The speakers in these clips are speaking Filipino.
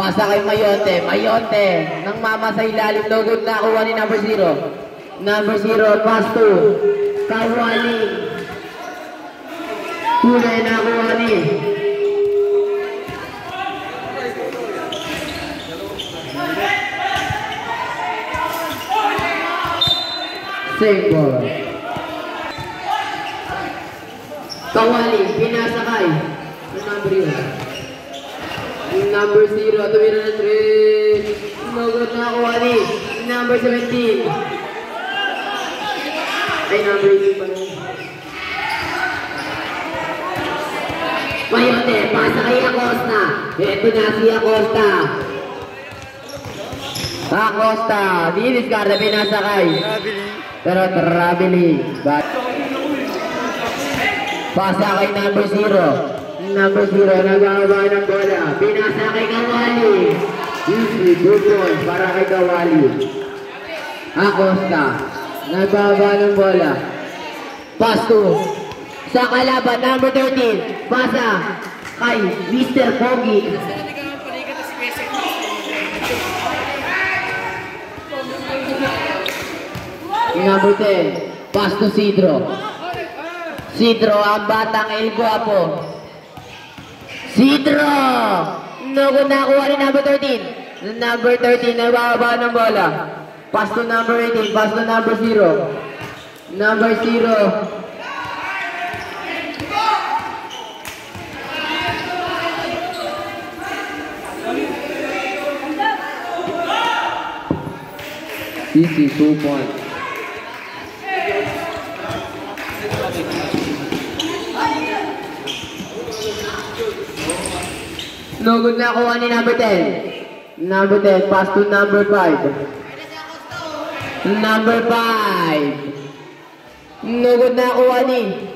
Pasa kay Mayote. Mayote. Nang mama sa ilalim. No good na. Kuha ni number 0. Number 0. Pass to Kawali. Kulay na kuha ni. Same ball. Kawali. Pinasakay. Number 1. Number 0, tumira na 3. Nugod na kuha ni number 17. Ay, number 18 pa rin. Mayote, pasa kay Acosta. Ito na si Acosta. Acosta, di discard, pinasakay. Pero traveling. Pasa kay number 0. Number 0, nagbawa ng bola. Pinasa kay Kawali. Easy, good ball para kay Kawali. Acosta, nagbawa ng bola. Pass to sa kalaban, number 13. Pasa kay Mr. Pogi. Number 10. Pass to Sidro. Sidro, ang batang El Guapo. Sidro! Nugod na kuha ni number 13. Number 13, nagbababa ng bola. Pass to number 18, pass to number 0. Number 0. Easy, 2 points. Nugod na kuha ni number 10. Number 10, pass to number 5. Number 5. Nugod na kuha ni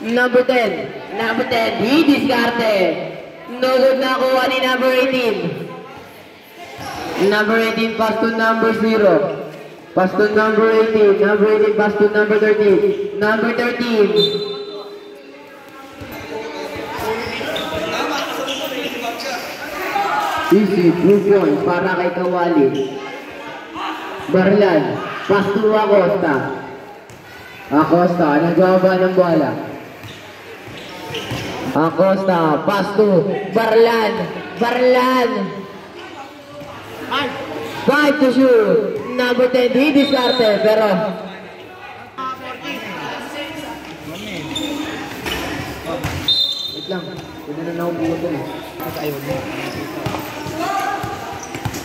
number 10. Number 10, di diskarte. Nugod na kuha ni number 18. Number 18, pass to number 0. Pass to number 18. Number 18, pass to number 13. Number 13. Easy, 2 points para kay Kawali. Barlan, pass to Acosta. Acosta, nagbawa ng bola. Acosta, pass to Barlan. Barlan. 5 to shoot. Number 10, di diskarte, pero wait lang, pwede na nakubuha ito eh.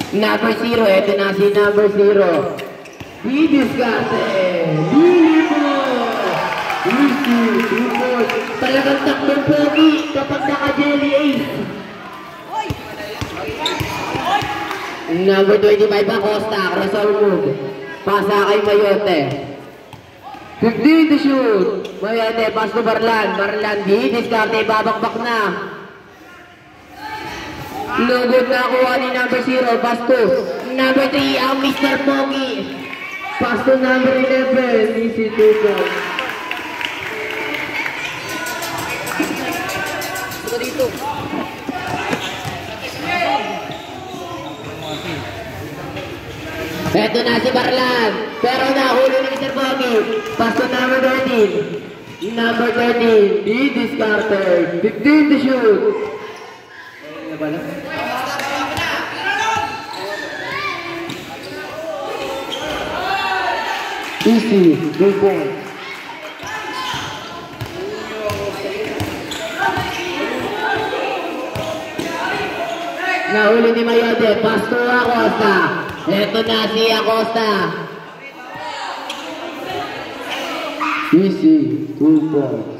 Number 0, ito na si number 0. Di diskarte. Di mo. Easy, 2 points. Talagang takbong pogi kapag naka-jelly ace. Number 25, Acosta, crossover move. Pasa kay Mayote. 15 to shoot. Mayote, pass to Barlan. Barlan, di diskarte, babakbak na. Nugod na kuha ni number 0, pass to number 3, ang Mr. Pogi. Pass to number 11, easy 2 points. Ito dito. Ito na si Barlan, pero nahuli ni Mr. Pogi. Pass to number 13. Number 13, di discarded. 15 to shoot. Easy, 2 points. Nahuli ni Mayote, pass to Acosta. Ito na si Acosta. Easy, 2 points.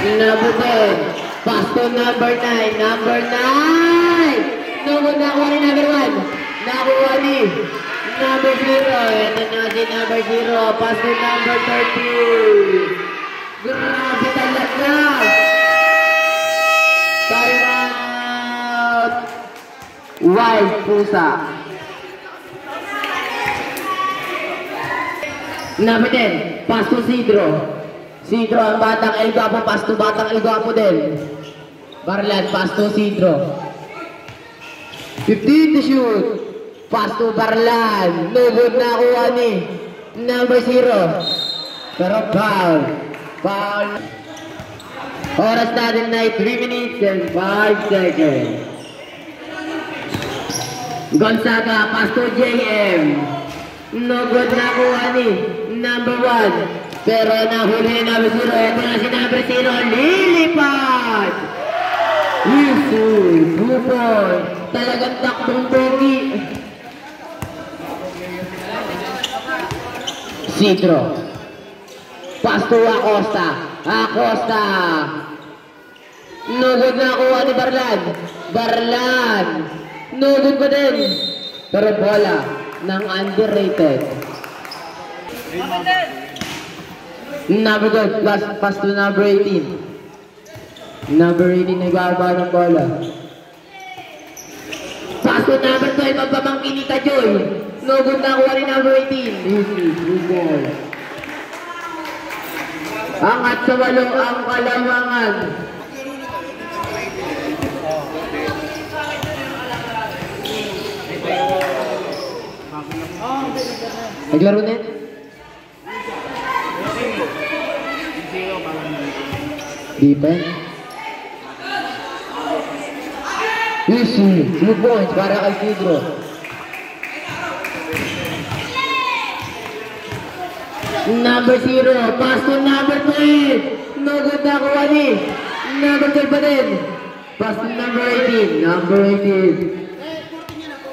Number 10, pass to number 9. Number 9! Nugod na kuha ni number 1. Nakuha ni number 0. Ito na si number 0. Pass to number 30. Grabe talaga! Time out! Wild pusa. Number 10. Pass to Sidro. Sidro ang batang El Guapo, pass to batang El Guapo din. Barlan, pass to Sidro. 15 to shoot. Pass to Barlan. No good na kuha ni number 0. Pero foul. Foul. Oras natin na 3 minutes and 5 seconds. Gonzaga, pass to JM. No good na kuha ni number 1. Pero nahuli ni number 0. Ito na si number 0. Lilipad! Yusuf, 2 points. Talagang takbong pogi. Sidro. Pass to Acosta. Acosta. No good na kuha ni Barlan. Barlan. No good pa din. Pero bola ng underrated. Number 2, pass to number 18. Number 18 nagbaba ng bola. Pass to number 12, ang pamangkin ni Kajoy. No good na kuha ni number 18. Easy, 2 ball. Angat sa 8 ang Kalamangan. Naglaro net? Defense. Easy, 2 points para kay Sidro. Number 0, pass to number 12. No good na kuha ni number 12 pa din. Pass to number 18. Number 18.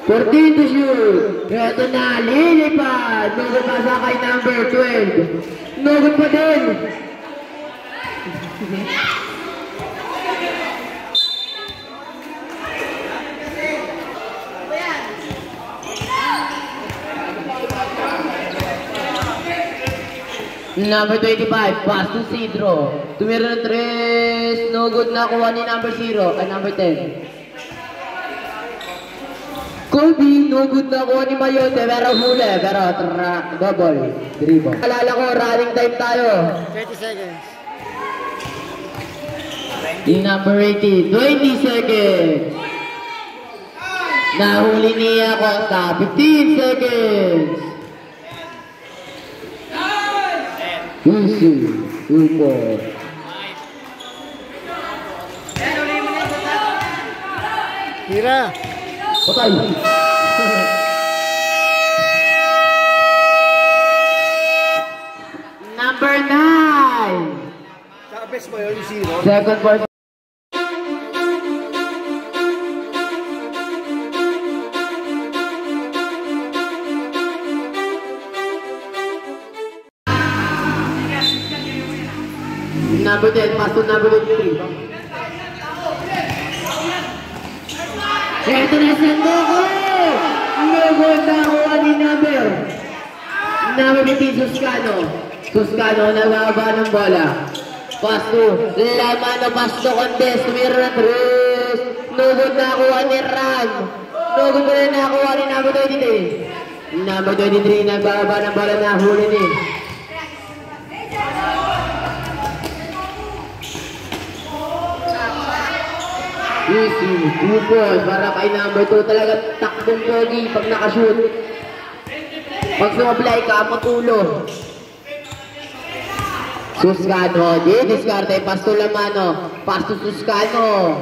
14 to shoot. Ito na, lilipad. No good pa sa kay number 12. No good pa din. Number 25, pass to Sidro. Tumira ng 3, no good na kuha ni number 0 at number 10. Kobe, no good na kuha ni Mayote, pero huli, pero double, dribble. Alala ko, running time tayo. 30 seconds. Number 80, 20 seconds. Nahuli niya Costa, 15 seconds. Easy, 2 points. Tira. Patay. Number 9. Kakabes mo yun, 0. Second point. Number 10, pass to number 23. Ito na sa Nogo! Nogo na kuha ni number 15, Suscano. Suscano, nagaba ng bola. Pass to Lamano, pass to Condes. Tumira ng 3. Nogo na kuha ni Ram. Nogo na nakuha ni number 23. Number 23, nagbaba ng bola na huli ni. Easy, 2 points para kay number 2. Talagang takbong pogi pag nakashoot. Pag sumablay ka, matulo. Suscano, di diskarte, pass to Lamano. Pass to Suscano.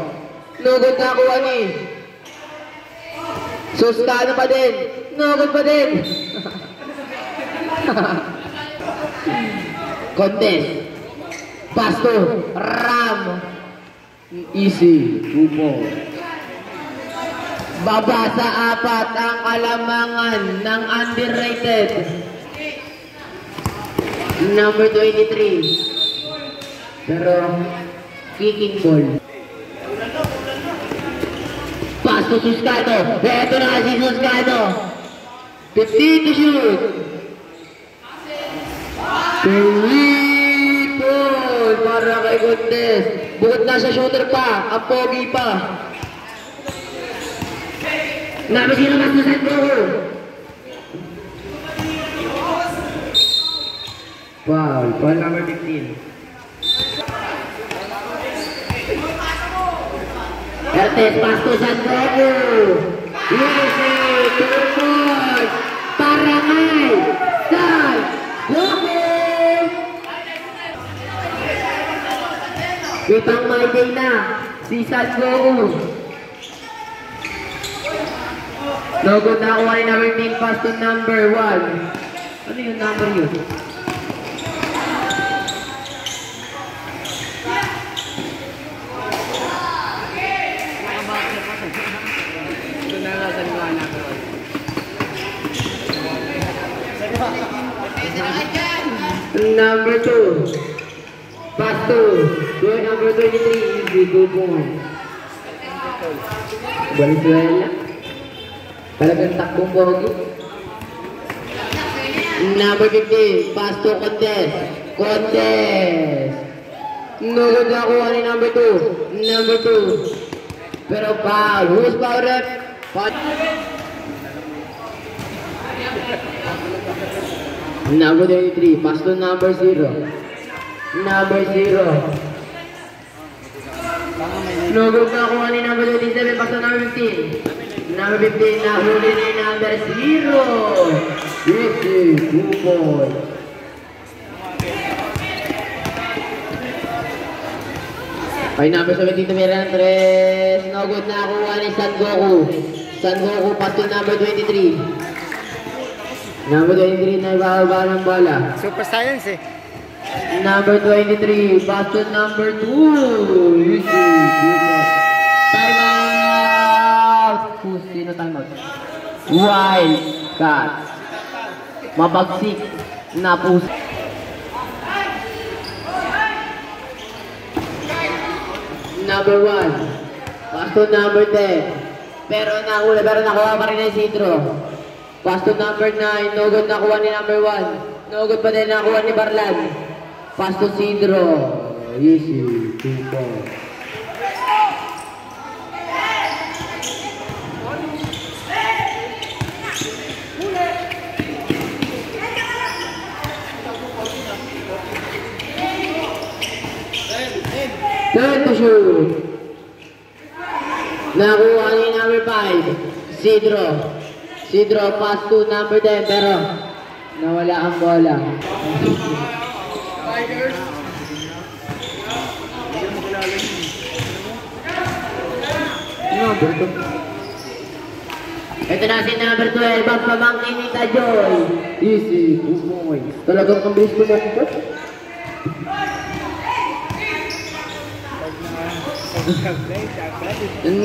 Nugod na kuha ni Suscano pa din. Nugod pa din. Contes. Pass to Ram. Easy, 2 points. Baba sa 4 ang Kalamangan ng underrated. Number 23. Pero, kicking ball. Pass to Suscano. Eto na si Suscano. 15 to shoot. 3 points para kay Contes. Bukod na sa shooter pa, ang pogi pa. Nabi sila mas nasan ko. Foul. Foul number 15. Ertes, pass to Santiago. Easy, 2 points. Parangay. Santiago. Kitang may day na. Si Santiago. No good na ako ni number 10. Pass to number 1. Ano yung number yun? Number 2. Pass to number 23. Easy, 2 points. Valenzuela. Talagang takbong pogi. Number 15. Pass to Contest. Contest. No good na kuha ni number 2. Number 2. Pero foul. Who's foul rep? Number 23, pass to number 0. Number 0. No good na kuha ni number 27, pass to number 15. Number 15, nahuli ni number 0. Easy, 2 points. Ay, number 17, tumira ng 3. No good na kuha ni San Goku. San Goku, pass to number 23. Number 23 na ibababa ng bola. Super Science eh. Number 23, pass to number 2. Easy. Time out! Sino time out? Wild cat. Mabagsik na puso. Number 1, pass to number 10. Pero nakuha pa rin na yung Sidro. Pass to number 9, no good nakuha ni number 1. No good pa din nakuha ni Barlan. Pass to Sidro. Easy, 2 points. Turn to shoot. Nakuha ni number 5, Sidro. Sidro, pass to number 10, pero nawala ang bola. Ito na si number 12, ang pamangkin ni Tajoy. Easy, 2 points. Talagang kambis ko na ito.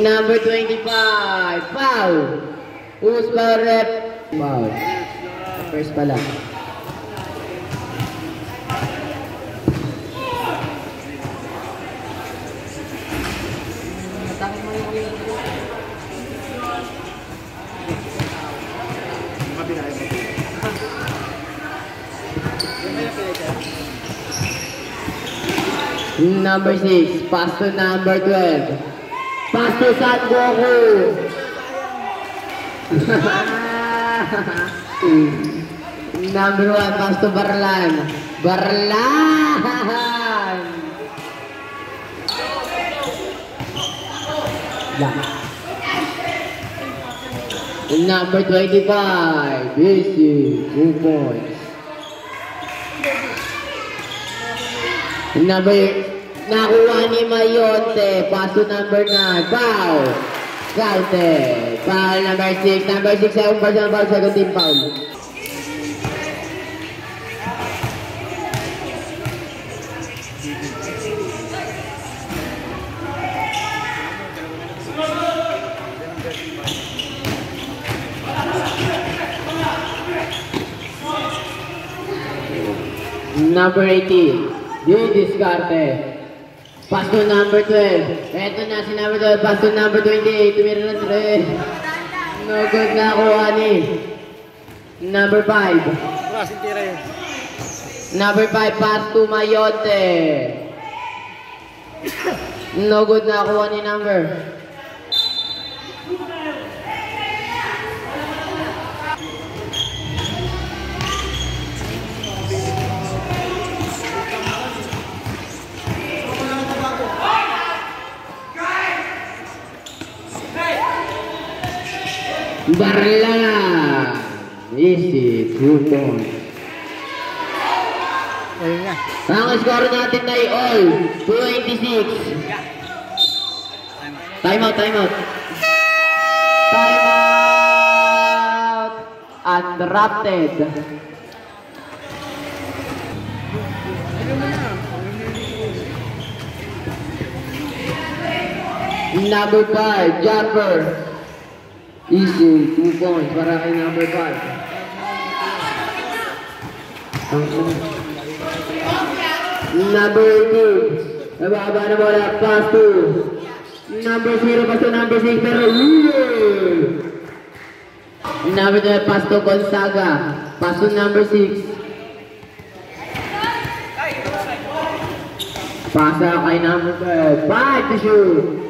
Number 25, foul. Who's foul rep? Foul. First pala. Number 6, pass to number 12. Pass to San Goku. Number 1, pass to Barlan. Barlan! Number 25, easy, 2 points. Nakuha ni Mayote, pass to number 9, foul. Counted. Foul number 6. Number 6, second personal foul, second team foul. Number 18. Yung diskarte. Pass to number 12. Eto na si number 12. Pass to number 28. Tumira ng 3. No good na kuha ni number 5. Klaseng tira yun. Number 5. Pass to Mayote. No good na kuha ni number. Barla. Easy, 2 points. Ayun nga. Ang score natin ay all 26. Time out. Time out. Undrafted. Number 5, jumper. Easy, 2 points para kay number 5. Number 18. Nababa na bola, pass to. Number 0, pass to number 6, pero number 12, pass to Gonzaga. Pass to number 6. Pasa kay number 12. 5 to shoot.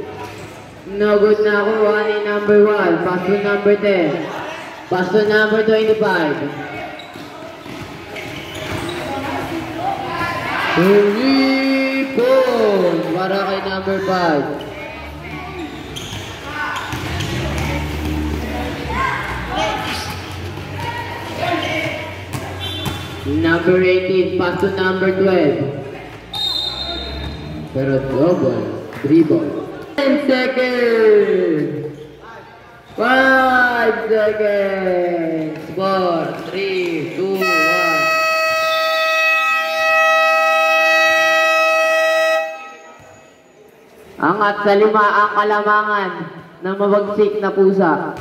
No good na kuha ni number 1. Pass to number 10. Pass to number 25. Rebound para kay number 5. Number 18, pass to number 12. Pero double, dribble. 10 seconds! 5 seconds! 4, 3, 2, 1. Angat sa 5 ang kalamangan ng mabagsik na pusa.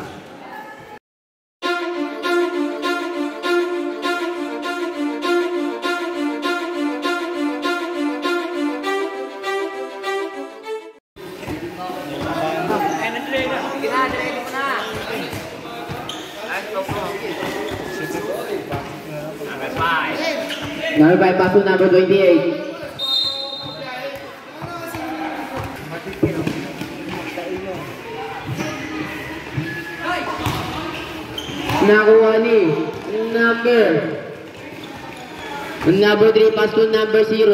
Number 5, pass to number 28. Nakuha ni number 3, pass to number 0.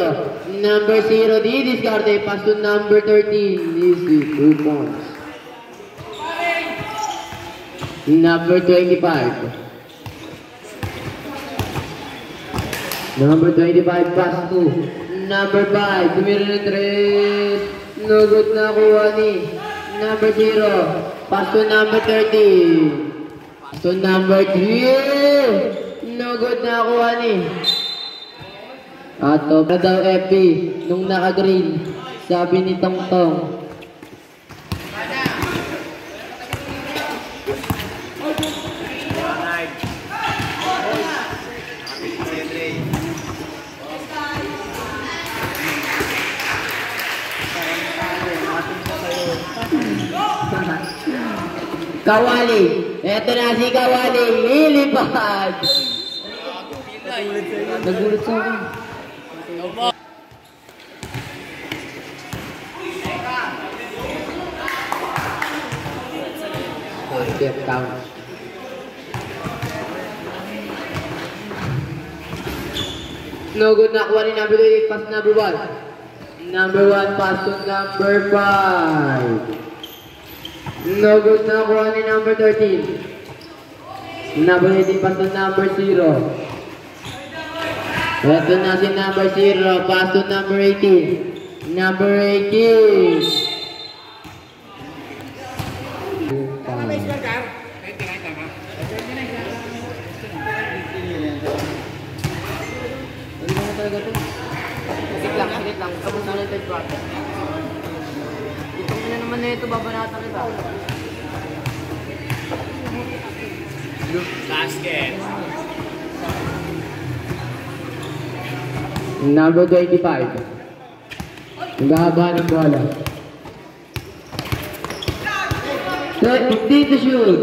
Number 0, di-discard, pass to number 13. Easy, 2 points. Number 25. Number 25, pass to number 5. Tumira ng 3. No good na kuha ni number 0. Pass to number 13. Pass to number 3. No good na kuha ni. Ato pa daw FP nung naka-green. Sabi ni Tongtong. Kawali. Eto na si Kawali. Lilipad. Nagulat sa akin. Step down. No good na kuha ni number 28. Pass number 1. Number 1 pass to number 5. No good na kuha ni number 13. Number 18 pass to number 0. Ito na si number 0. Pass to number 18. Number 18. Sikit lang. Tapos na lang ito. Ito na naman na ito. Babanatan kita. Basket. Number 25. Naghahaba ng bola. 15 to shoot.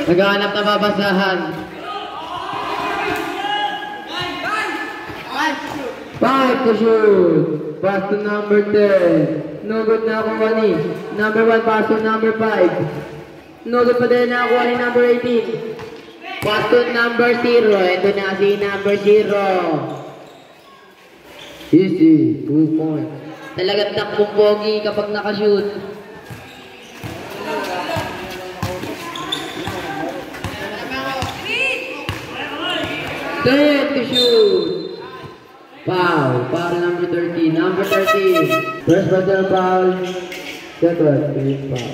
Naghahanap na babasahan. 5 to shoot. Pass to number 10. No good na kuha ni number 1. Pass to number 5. No good pa din na kuha ni number 18. Pass to number 0. Ito na si number 0. Easy. 2 points. Talagang takbong pogi kapag nakashoot. 10 to shoot. Foul. Foul number 13. Number 13. First personal foul. Second, team foul.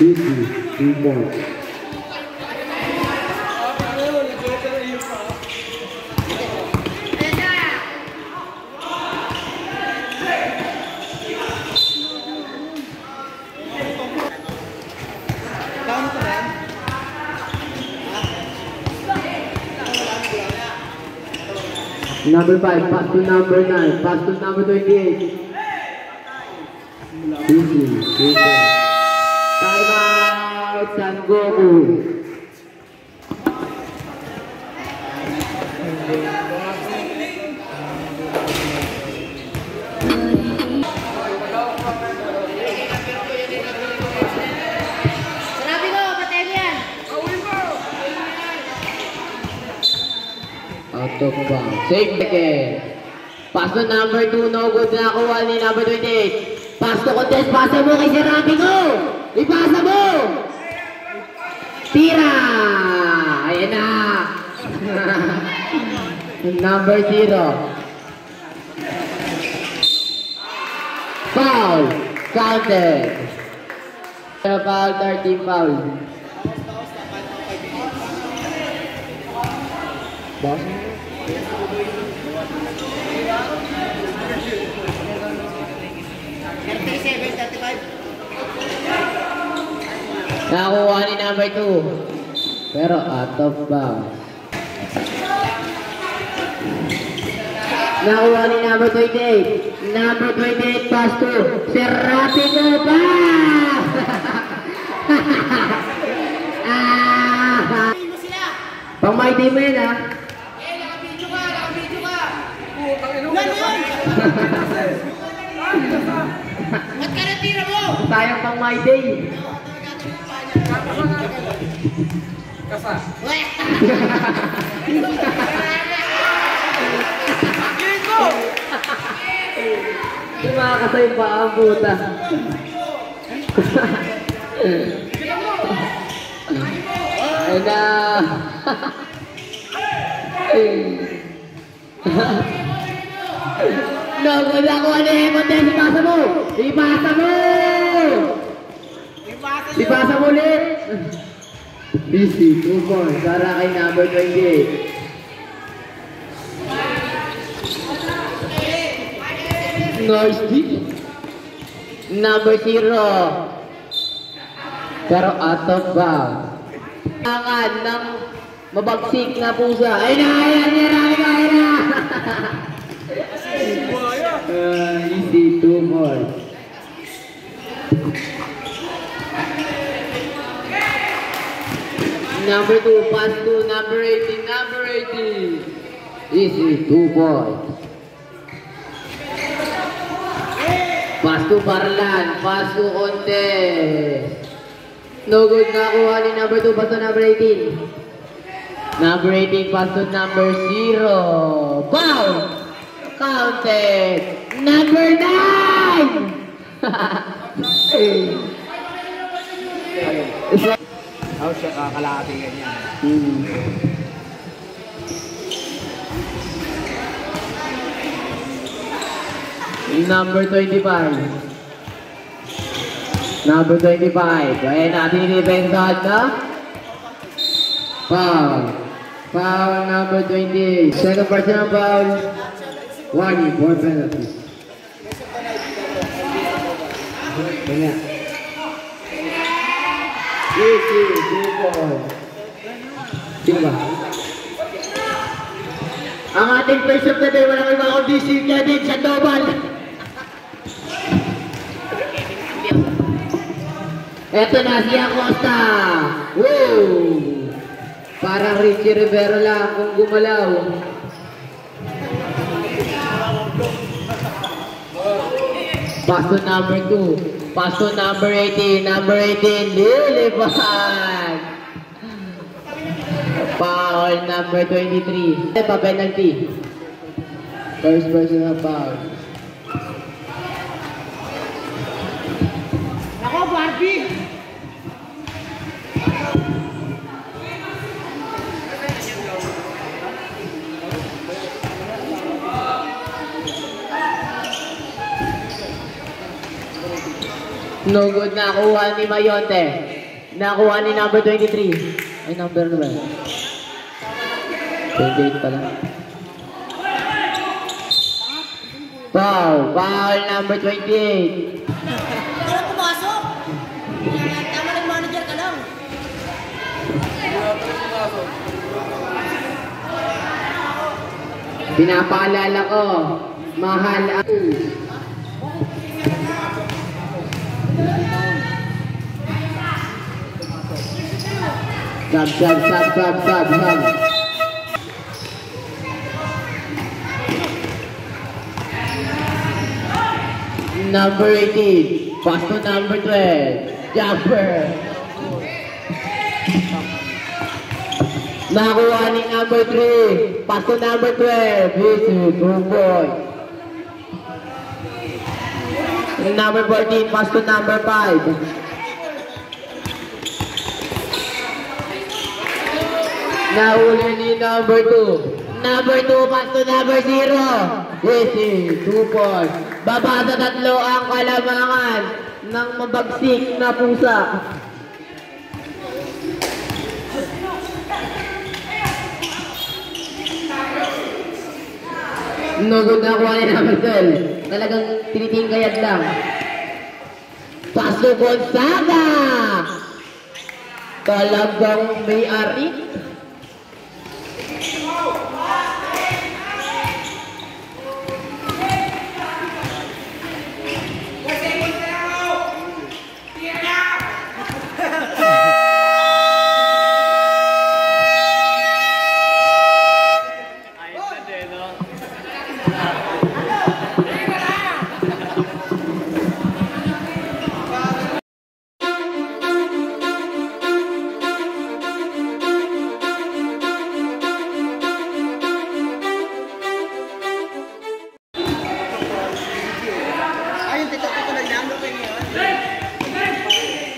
Easy. 2 points. Number 5, pass to number 9, pass to number 28. Easy, easy. Time out, San Goku. Out of bounds. Save again. Pass to number 2. No good na kuha ni number 28. Pass to contest. Pasa mo kay Serapi ko. Ipasa mo. Tira. Ayan na. Number 0. Foul. Counted. Foul. 13 foul. Boss? Nakuha ni number 2. Pero out of bounds. Nakuha ni number 28. Number 28 pass to Serapi ko pa! Pang-my team mo yun ha? Nakabidyo ka! Ba't ka natira mo? Tayong pang-my day. Kasa. Kumakasay pa ang puta. Ay na. No, kung ako ano yung content, ipasa mo! Ipasa mo! Ipasa mo ulit! Busy, 2 points, para kay number 28. Nice deep. Number 0. Pero out of bounds. Angan ng mabagsik na pusa. Ay na! Ay na! Easy, 2 more. Number 2, pass to number 18. Number 18. Easy, 2 points. Pass to Barlan, pass to Contes. No good, nakuha ni number 2, pass to number 18. Number 18, pass to number 0. Foul! Counted! Number 9! Ako siya kakalahati ganyan. Number 25. Number 25. Ayan natin i-defensahan na. Foul. Foul number 28. Second personal foul. Warning for penalties. Kanya. Easy. 2 points. Sino ba? Ang ating first of the day, walang iba kundi si Kevin Sandoval. Eto na si Acosta. Woo! Parang Richie Rivera lang kung gumalaw. Pass to number 2. Pass to number 18. Number 18, lilipad. Foul number 23. Pa-penalty. First personal foul. Ako, Barbie! No good, nakuha ni Mayonte. Nakuha ni number 23. Ay, number ano ba? 28 pala. Foul number 28. Kaya pumasok. Tama ng manager ka lang. Pinapaalala ko, mahal ang... Sub. Number 18, pass to number 12, jumper. Nakuha ni number 3, pass to number 12, easy, 2 points. Number 14, pass to number 5. Nahuli ni number 2. Number 2, pass to number 0. Easy, 2 points. Baba sa 3 ang kalamangan ng mabagsik na pusa. Nugod na kuha ni number 12. Talagang tinitingkayad lang. Pass to Gonzaga. Talagang may arit.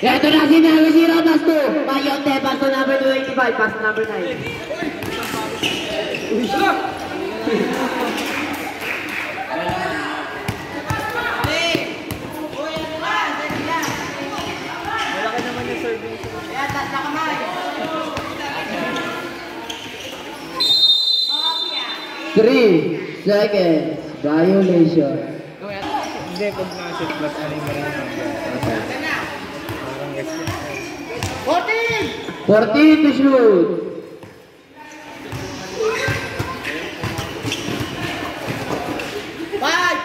Ito na si number 0, pass to Mayonte, pass to number 25, pass to number 9. Malaki naman yung serving. Kaya taas na kamay. 3 seconds, violation. Hindi, pag na-shoot plus ano yung maraming. 14 to shoot.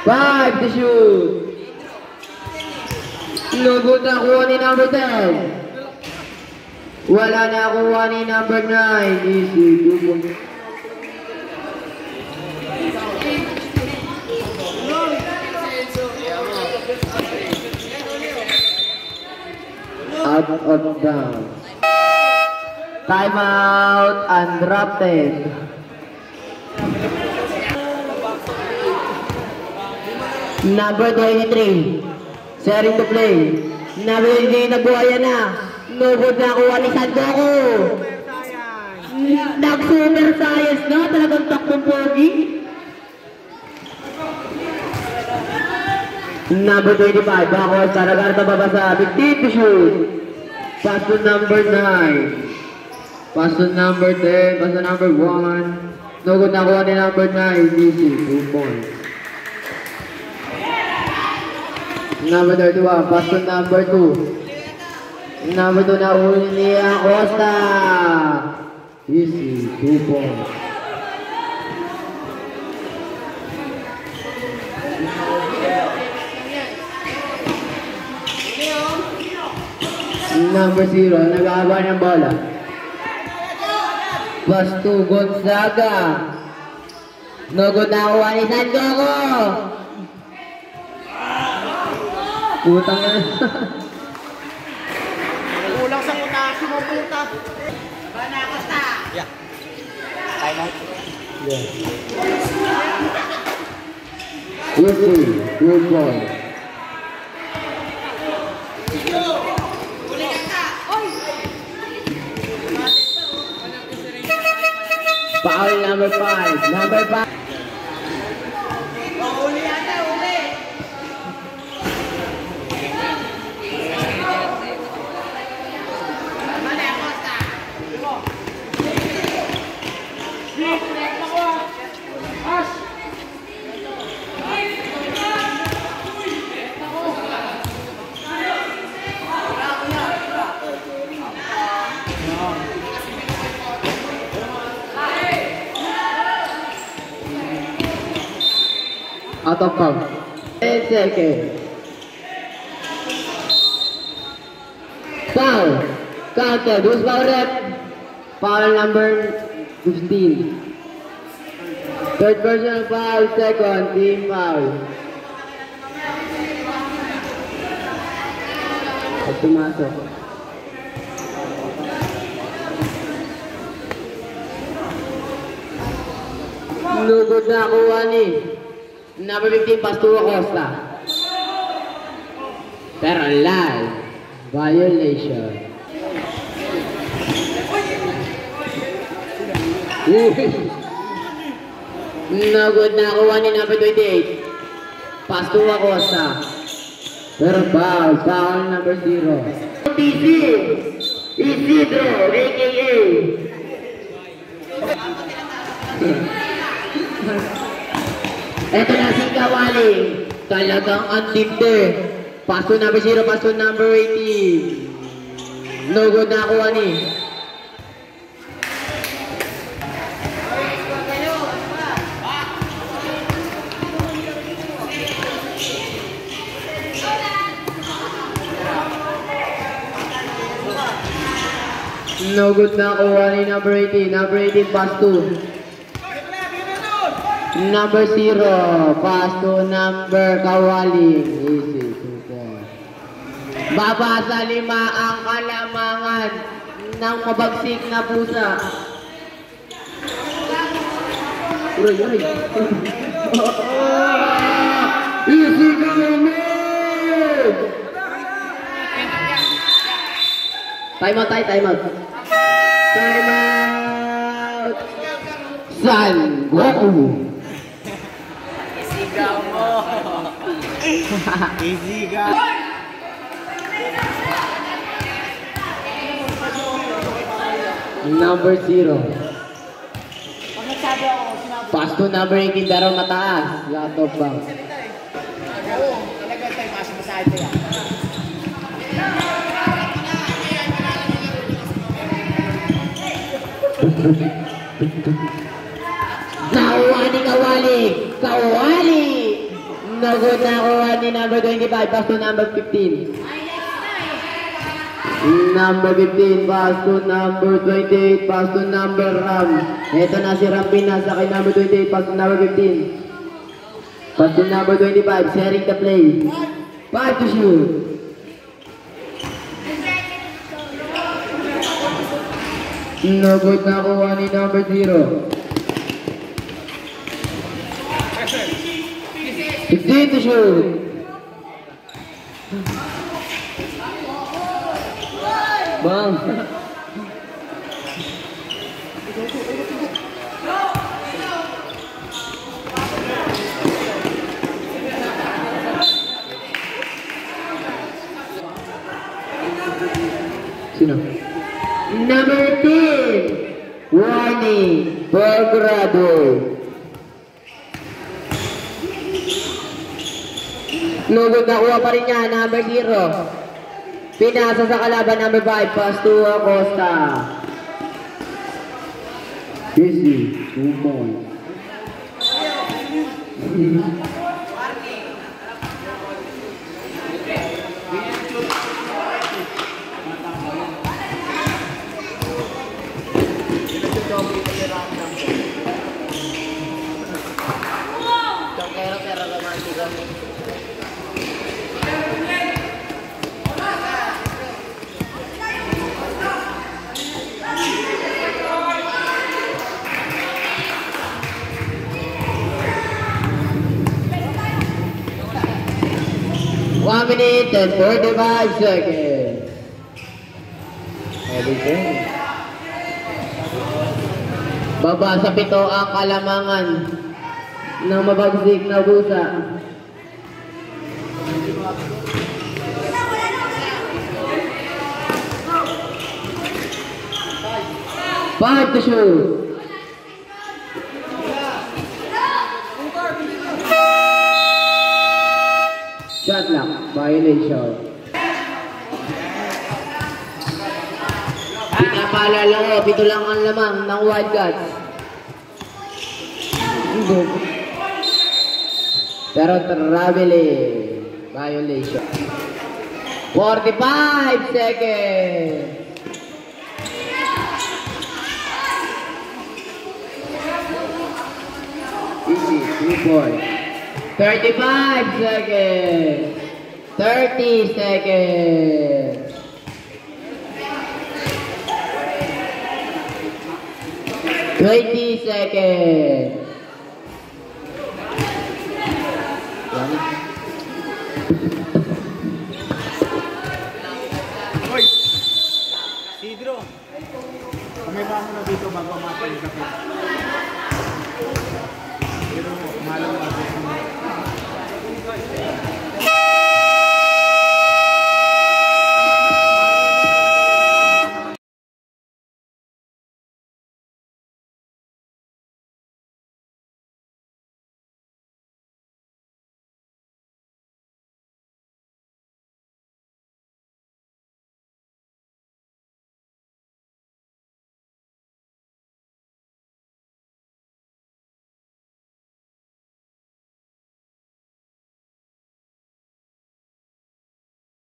5 to shoot. Lugod na kuha ni number 10. Wala na kuha ni number 9. Easy, 2 points. Out of bounds. Timeout undrafted. Number 23. Sharing to play. Number 23 nabuhaya na. Nugod na kuha ni Sandoku. Nag-super science na. Talagang takbong pogi. Number 25. Bakos. Taragarta babasa. 15 to shoot. Pass to number 9. Pass to number 10, pass to number 1. Nugod na kuha ni number 9, easy, 2 points. Number 31, pass to number 2. Number 2 na huli ni Acosta. Easy, 2 points. Number 0, nag-aaba ng bola. Pass to Gonzaga. Nugod na kuha ni Sandoku. Putang na. Kulang sa utasin mo, puta. Banakas na. Yeah. Time out. Easy, 2 points. Foul number 5. Number 5. Uli ata, uli. Out of bounds. 10 seconds. Foul. Counted. Who's foul rep? Foul number 15. Third personal foul. Second team foul. At tumasok. Lugod na kuha ni number 15 Pastor Acosta. Pero live violation. Lugod na kuha ni number 28 Pastor Acosta. Pero foul number 0. TC Isidro aka eto na si Kawali. Talagang antinte. Paso number 0, paso number 18. No good na kuha ni. No good na kuha ni number 18. Number 18, pass 2. Number 0, pass to number Kawali. Easy, super. Baba sa 5 ang kalamangan ng mabagsik na pusa. Uray. Easy kami! Time out. Time out. San Goku. Isigaw mo. Isigaw. Number 0. Pass to number 18 pero mataas. Lot of bounds. Oo, talagang tayo masamasahe tayo. Nakuha ni Kawali! Nagod na kuha ni number 25, pass to number 15. Number 15, pass to number 28, pass to number Ram. Ito na si Ram Pinas sa kay number 28, pass to number 15. Pass to number 25, sharing the play. 5 to shoot. Nagod na kuha ni number 0. 15 to shoot. Bang. Sino? Number 10. Warning. Belgrado. Lugod na kuha pa rin niya, number 0. Pinasa sa kalaban, number 5, pass to Acosta. Easy, 2 points. One minute and 45 seconds. Baba sa 7 ang kalamangan ng mabagsik na busa. Five to shoot. Shot lock, violation. Pinapaalala ko, 7 lang ang lamang ng Wildcats. Pero traveling. Violation. 45 seconds. Easy, 2 points. 35 seconds. 30 seconds. 20 seconds. Hoy! Sidro! Kumain mo na dito bago matay yung kape.